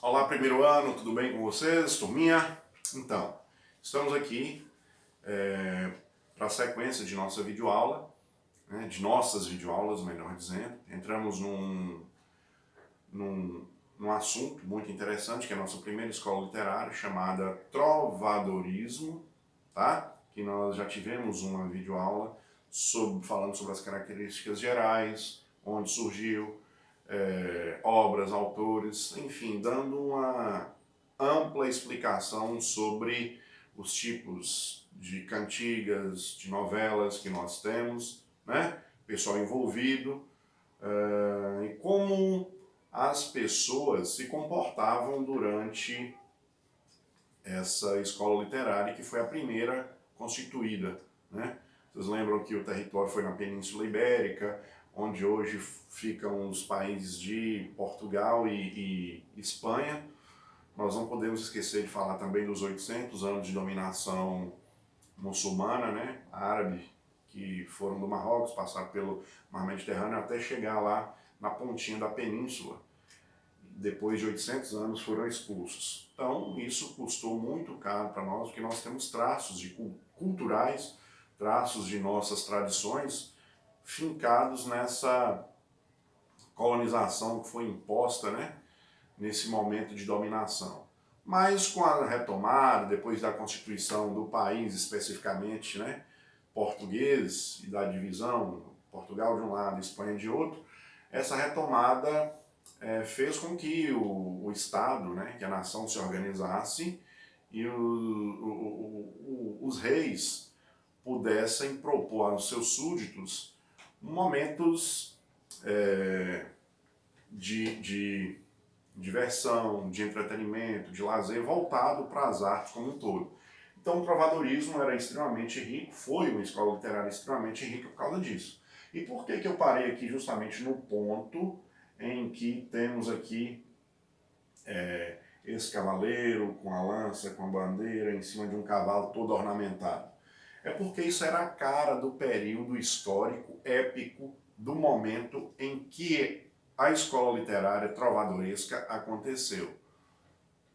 Olá, primeiro ano, tudo bem com vocês, turminha? Então, estamos aqui para a sequência de nossa videoaula, né, de nossas videoaulas, melhor dizendo. Entramos num assunto muito interessante, que é a nossa primeira escola literária, chamada Trovadorismo, tá? Que nós já tivemos uma videoaula falando sobre as características gerais, onde surgiu, obras, autores, enfim, dando uma ampla explicação sobre os tipos de cantigas, de novelas que nós temos, né? Pessoal envolvido, e como as pessoas se comportavam durante essa escola literária, que foi a primeira constituída, né? Vocês lembram que o território foi na Península Ibérica, onde hoje ficam os países de Portugal e Espanha. Nós não podemos esquecer de falar também dos 800 anos de dominação muçulmana, né, árabe, que foram do Marrocos, passaram pelo Mar Mediterrâneo até chegar lá na pontinha da península. Depois de 800 anos foram expulsos. Então isso custou muito caro para nós, porque nós temos traços culturais, traços de nossas tradições fincados nessa colonização que foi imposta, né, nesse momento de dominação. Mas com a retomada, depois da constituição do país especificamente, né, português e da divisão, Portugal de um lado e Espanha de outro, essa retomada fez com que o Estado, né, que a nação se organizasse e os reis pudessem propor aos seus súditos momentos de diversão, de entretenimento, de lazer, voltado para as artes como um todo. Então o trovadorismo era extremamente rico, foi uma escola literária extremamente rica por causa disso. E por que eu parei aqui justamente no ponto em que temos aqui esse cavaleiro com a lança, com a bandeira, em cima de um cavalo todo ornamentado? É porque isso era a cara do período histórico, épico, do momento em que a escola literária trovadoresca aconteceu.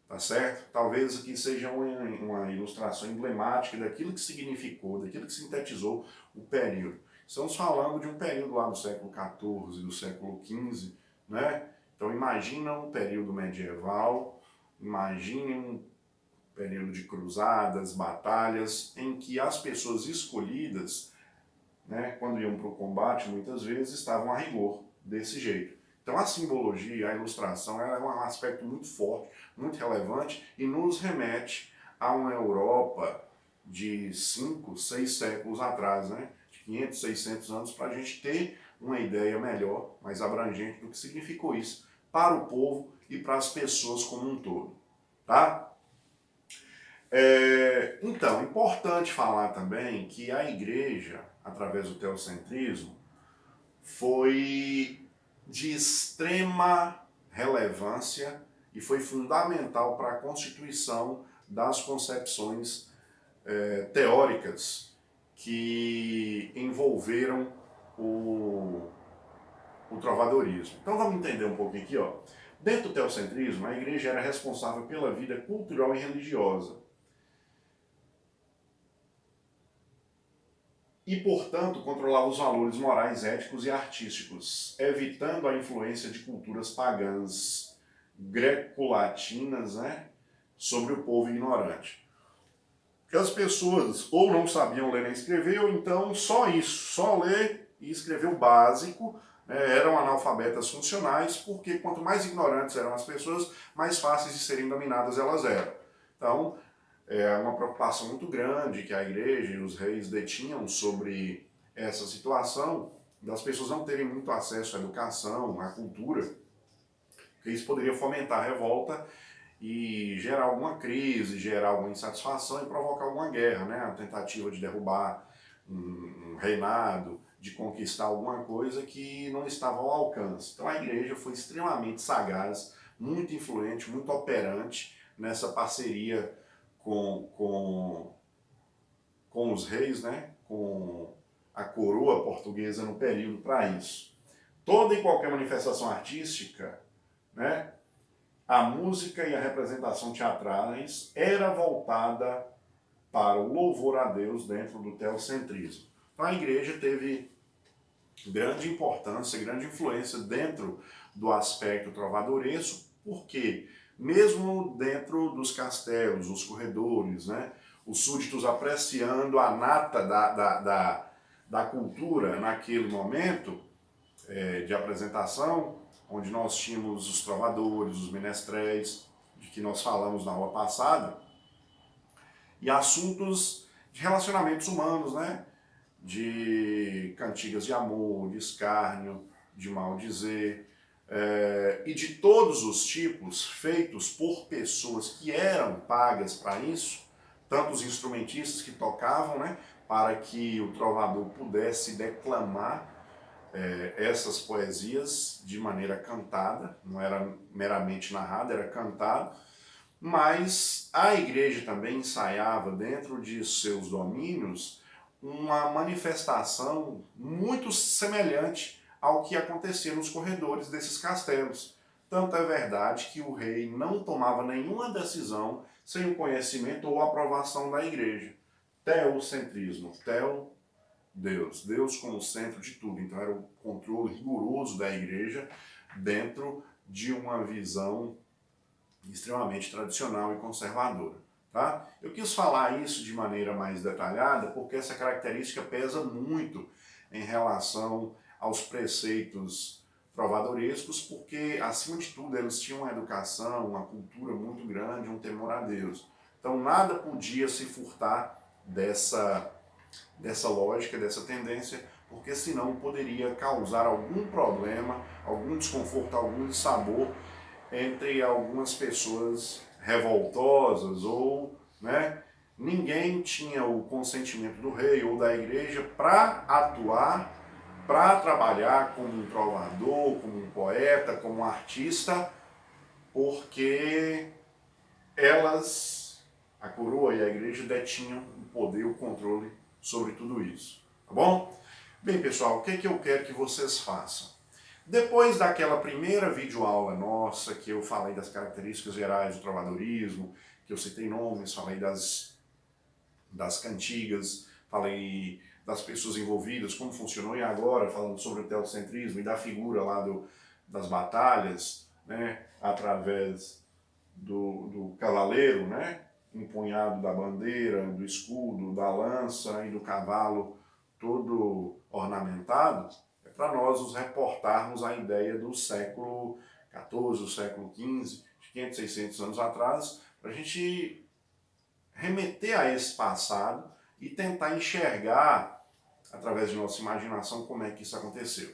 Tá certo? Talvez aqui seja uma ilustração emblemática daquilo que significou, daquilo que sintetizou o período. Estamos falando de um período lá do século XIV, do século XV, né? Então imagina um período medieval, imagine um período de cruzadas, batalhas, em que as pessoas escolhidas, né, quando iam para o combate, muitas vezes estavam a rigor, desse jeito. Então a simbologia, a ilustração, ela é um aspecto muito forte, muito relevante e nos remete a uma Europa de 5, 6 séculos atrás, né? De 500, 600 anos, para a gente ter uma ideia melhor, mais abrangente do que significou isso para o povo e para as pessoas como um todo. Tá? Então, é importante falar também que a igreja, através do teocentrismo, foi de extrema relevância e foi fundamental para a constituição das concepções teóricas que envolveram o trovadorismo. Então vamos entender um pouquinho aqui, ó. Dentro do teocentrismo, a igreja era responsável pela vida cultural e religiosa. E, portanto, controlava os valores morais, éticos e artísticos, evitando a influência de culturas pagãs greco-latinas, né, sobre o povo ignorante. Porque as pessoas ou não sabiam ler nem escrever, ou então só isso, só ler e escrever o básico, né, eram analfabetas funcionais, porque quanto mais ignorantes eram as pessoas, mais fáceis de serem dominadas elas eram. Então, é uma preocupação muito grande que a igreja e os reis detinham sobre essa situação das pessoas não terem muito acesso à educação, à cultura, porque isso poderia fomentar a revolta e gerar alguma crise, gerar alguma insatisfação e provocar alguma guerra, né? A tentativa de derrubar um reinado, de conquistar alguma coisa que não estava ao alcance. Então a igreja foi extremamente sagaz, muito influente, muito operante nessa parceria com os reis, né, com a coroa portuguesa no período para isso. Toda e qualquer manifestação artística, né, a música e a representação teatrais era voltada para o louvor a Deus dentro do teocentrismo. Então a igreja teve grande importância, grande influência dentro do aspecto trovadoresco, porque mesmo dentro dos castelos, os corredores, né, os súditos apreciando a nata da cultura naquele momento de apresentação, onde nós tínhamos os trovadores, os menestréis, de que nós falamos na aula passada, e assuntos de relacionamentos humanos, né? De cantigas de amor, de escárnio, de maldizer, e de todos os tipos feitos por pessoas que eram pagas para isso, tanto os instrumentistas que tocavam, né, para que o trovador pudesse declamar essas poesias de maneira cantada, não era meramente narrada, era cantado, mas a igreja também ensaiava dentro de seus domínios uma manifestação muito semelhante ao que acontecia nos corredores desses castelos. Tanto é verdade que o rei não tomava nenhuma decisão sem o conhecimento ou aprovação da igreja. Teocentrismo, Deus, Deus como centro de tudo. Então era o controle rigoroso da igreja dentro de uma visão extremamente tradicional e conservadora. Tá? Eu quis falar isso de maneira mais detalhada porque essa característica pesa muito em relação aos preceitos trovadorescos, porque, acima de tudo, eles tinham uma educação, uma cultura muito grande, um temor a Deus. Então nada podia se furtar dessa lógica, dessa tendência, porque senão poderia causar algum problema, algum desconforto, algum dissabor entre algumas pessoas revoltosas ou, né, ninguém tinha o consentimento do rei ou da igreja para atuar, para trabalhar como um trovador, como um poeta, como um artista, porque elas, a coroa e a igreja, detinham o poder, o controle sobre tudo isso. Tá bom? Bem, pessoal, o que é que eu quero que vocês façam? Depois daquela primeira videoaula nossa, que eu falei das características gerais do trovadorismo, que eu citei nomes, falei das cantigas, falei das pessoas envolvidas, como funcionou, e agora falando sobre o teocentrismo e da figura lá das batalhas, né, através do cavaleiro, né, empunhado da bandeira, do escudo, da lança e do cavalo todo ornamentado, é para nós nos reportarmos à ideia do século XIV, do século XV, de 500, 600 anos atrás, para a gente remeter a esse passado e tentar enxergar, através de nossa imaginação, como é que isso aconteceu.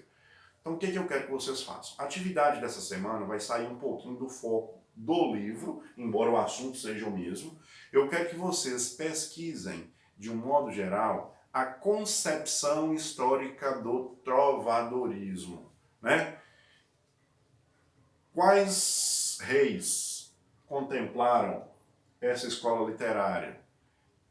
Então o que eu quero que vocês façam? A atividade dessa semana vai sair um pouquinho do foco do livro, embora o assunto seja o mesmo. Eu quero que vocês pesquisem, de um modo geral, a concepção histórica do trovadorismo, né? Quais reis contemplaram essa escola literária?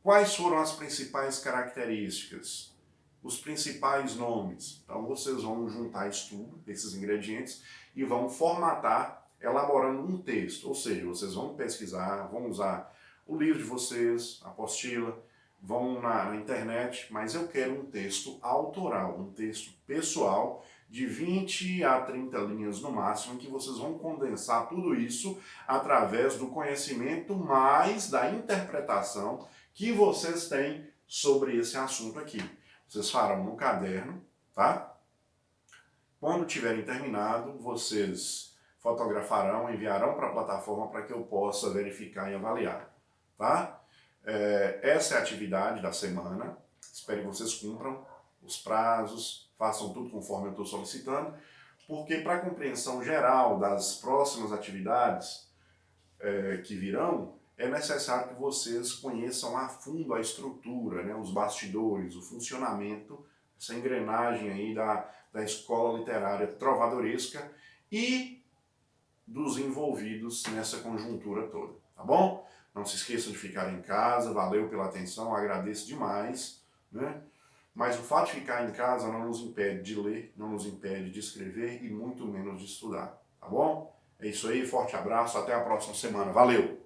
Quais foram as principais características? Os principais nomes? Então vocês vão juntar isso tudo, esses ingredientes, e vão formatar, elaborando um texto. Ou seja, vocês vão pesquisar, vão usar o livro de vocês, a apostila, vão na internet, mas eu quero um texto autoral, um texto pessoal, de 20 a 30 linhas no máximo, em que vocês vão condensar tudo isso através do conhecimento mais da interpretação que vocês têm sobre esse assunto aqui. Vocês farão no caderno, tá? Quando tiverem terminado, vocês fotografarão, enviarão para a plataforma para que eu possa verificar e avaliar, tá? Essa é a atividade da semana. Espero que vocês cumpram os prazos, façam tudo conforme eu estou solicitando, porque para a compreensão geral das próximas atividades que virão, é necessário que vocês conheçam a fundo a estrutura, né, os bastidores, o funcionamento, essa engrenagem aí da escola literária trovadoresca e dos envolvidos nessa conjuntura toda, tá bom? Não se esqueçam de ficar em casa, valeu pela atenção, agradeço demais, né? Mas o fato de ficar em casa não nos impede de ler, não nos impede de escrever e muito menos de estudar, tá bom? É isso aí, forte abraço, até a próxima semana. Valeu!